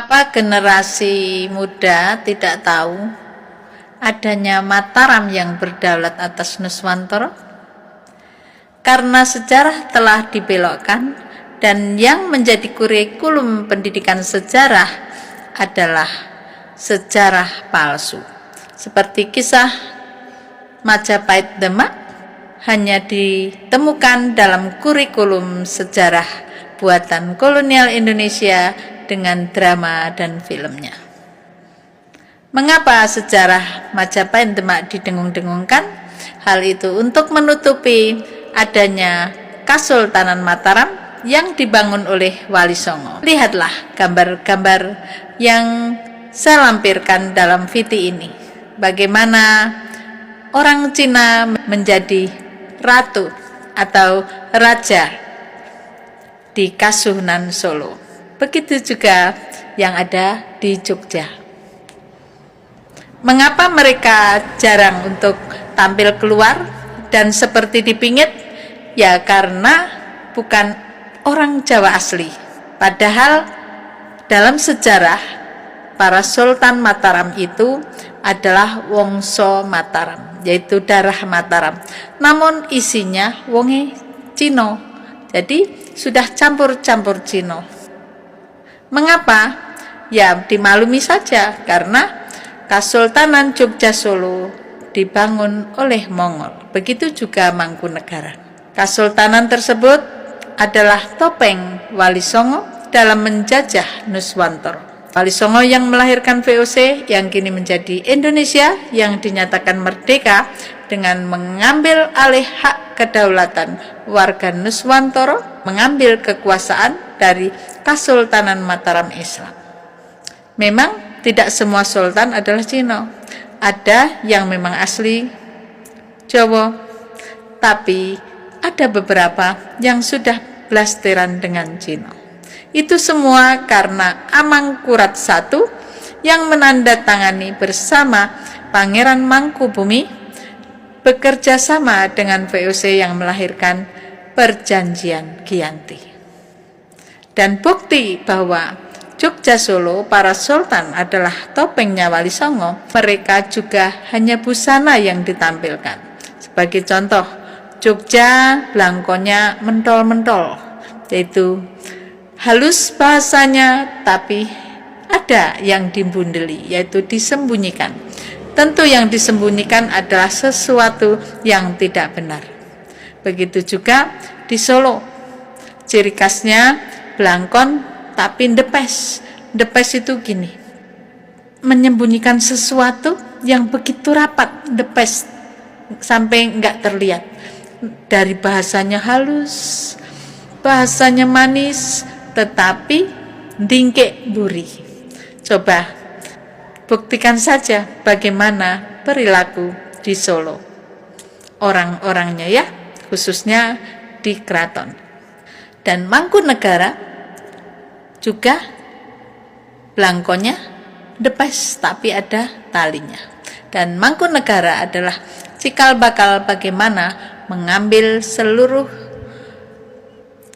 Mengapa generasi muda tidak tahu adanya Mataram yang berdaulat atas Nuswantara? Karena sejarah telah dibelokkan dan yang menjadi kurikulum pendidikan sejarah adalah sejarah palsu. Seperti kisah Majapahit Demak hanya ditemukan dalam kurikulum sejarah buatan kolonial Indonesia dengan drama dan filmnya. Mengapa sejarah Majapahit Demak didengung-dengungkan? Hal itu untuk menutupi adanya Kasultanan Mataram yang dibangun oleh Wali Songo. Lihatlah gambar-gambar yang saya lampirkan dalam VT ini. Bagaimana orang Cina menjadi ratu atau raja di Kasunanan Solo. Begitu juga yang ada di Jogja. Mengapa mereka jarang untuk tampil keluar dan seperti dipingit? Ya karena bukan orang Jawa asli. Padahal dalam sejarah para Sultan Mataram itu adalah Wongso Mataram, yaitu darah Mataram. Namun isinya wonge Cino. Jadi sudah campur-campur Cino. Mengapa? Ya dimaklumi saja karena Kasultanan Jogja Solo dibangun oleh Mongol. Begitu juga Mangkunegaran. Kasultanan tersebut adalah topeng Wali Songo dalam menjajah Nuswantara. Wali Songo yang melahirkan VOC yang kini menjadi Indonesia yang dinyatakan merdeka dengan mengambil alih hak kedaulatan warga Nuswantara, mengambil kekuasaan dari Kasultanan Mataram Islam. Memang tidak semua sultan adalah Cina. Ada yang memang asli Jawa, tapi ada beberapa yang sudah blasteran dengan Cina. Itu semua karena Amangkurat I yang menandatangani bersama Pangeran Mangkubumi bekerja sama dengan VOC yang melahirkan Perjanjian Giyanti. Dan bukti bahwa Jogja Solo para sultan adalah topengnya Wali Songo, mereka juga hanya busana yang ditampilkan. Sebagai contoh, Jogja belangkonya mentol-mentol, yaitu halus bahasanya, tapi ada yang dibundeli, yaitu disembunyikan. Tentu yang disembunyikan adalah sesuatu yang tidak benar. Begitu juga di Solo, ciri khasnya belangkon tapi ndepes. Ndepes itu gini, menyembunyikan sesuatu yang begitu rapat, ndepes sampai enggak terlihat. Dari bahasanya halus, bahasanya manis, tetapi dingke buri. Coba buktikan saja bagaimana perilaku di Solo orang-orangnya ya, khususnya di keraton. Dan Mangkunegara juga belangkonya depes tapi ada talinya. Dan Mangkunegara adalah cikal bakal bagaimana mengambil seluruh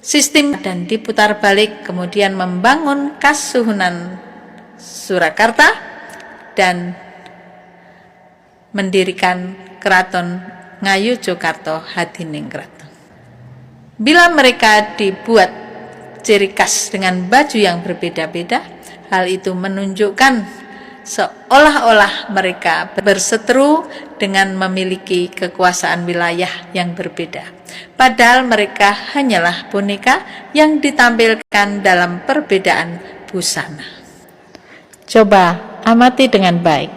sistem dan diputar balik, kemudian membangun Kasunanan Surakarta dan mendirikan Keraton Ngayogyakarta Hadiningrat. Bila mereka dibuat ciri khas dengan baju yang berbeda-beda, hal itu menunjukkan seolah-olah mereka berseteru dengan memiliki kekuasaan wilayah yang berbeda. Padahal mereka hanyalah boneka yang ditampilkan dalam perbedaan busana. Coba amati dengan baik.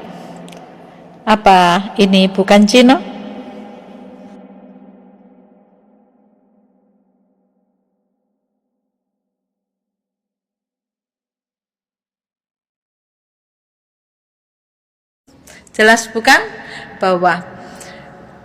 Apa ini bukan Cina? Jelas bukan bahwa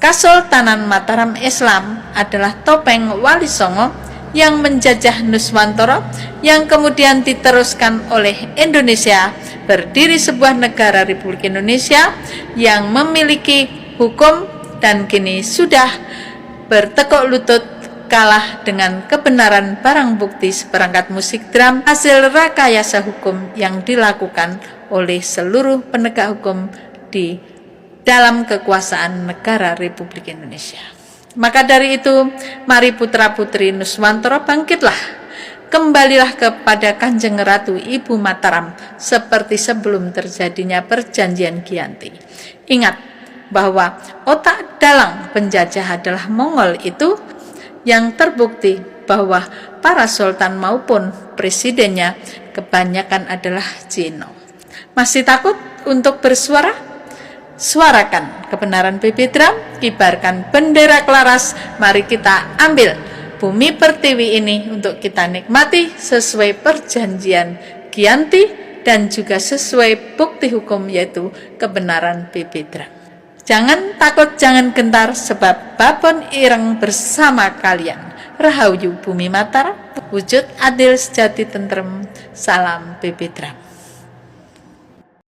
Kasultanan Mataram Islam adalah topeng Wali Songo yang menjajah Nuswantara yang kemudian diteruskan oleh Indonesia, berdiri sebuah negara Republik Indonesia yang memiliki hukum dan kini sudah bertekuk lutut kalah dengan kebenaran barang bukti seperangkat musik drum hasil rekayasa hukum yang dilakukan oleh seluruh penegak hukum di dalam kekuasaan negara Republik Indonesia. Maka dari itu, mari putra-putri Nuswantara bangkitlah, kembalilah kepada Kanjeng Ratu Ibu Mataram seperti sebelum terjadinya perjanjian Giyanti. Ingat bahwa otak dalang penjajah adalah Mongol itu yang terbukti bahwa para sultan maupun presidennya kebanyakan adalah Cina. Masih takut untuk bersuara? Suarakan kebenaran BB Drum, kibarkan bendera Kelaras, mari kita ambil bumi pertiwi ini untuk kita nikmati sesuai perjanjian Giyanti dan juga sesuai bukti hukum yaitu kebenaran BB Drum. Jangan takut, jangan gentar, sebab babon ireng bersama kalian. Rahayu Bumi Mataram, wujud adil sejati tentrem, salam BB Drum.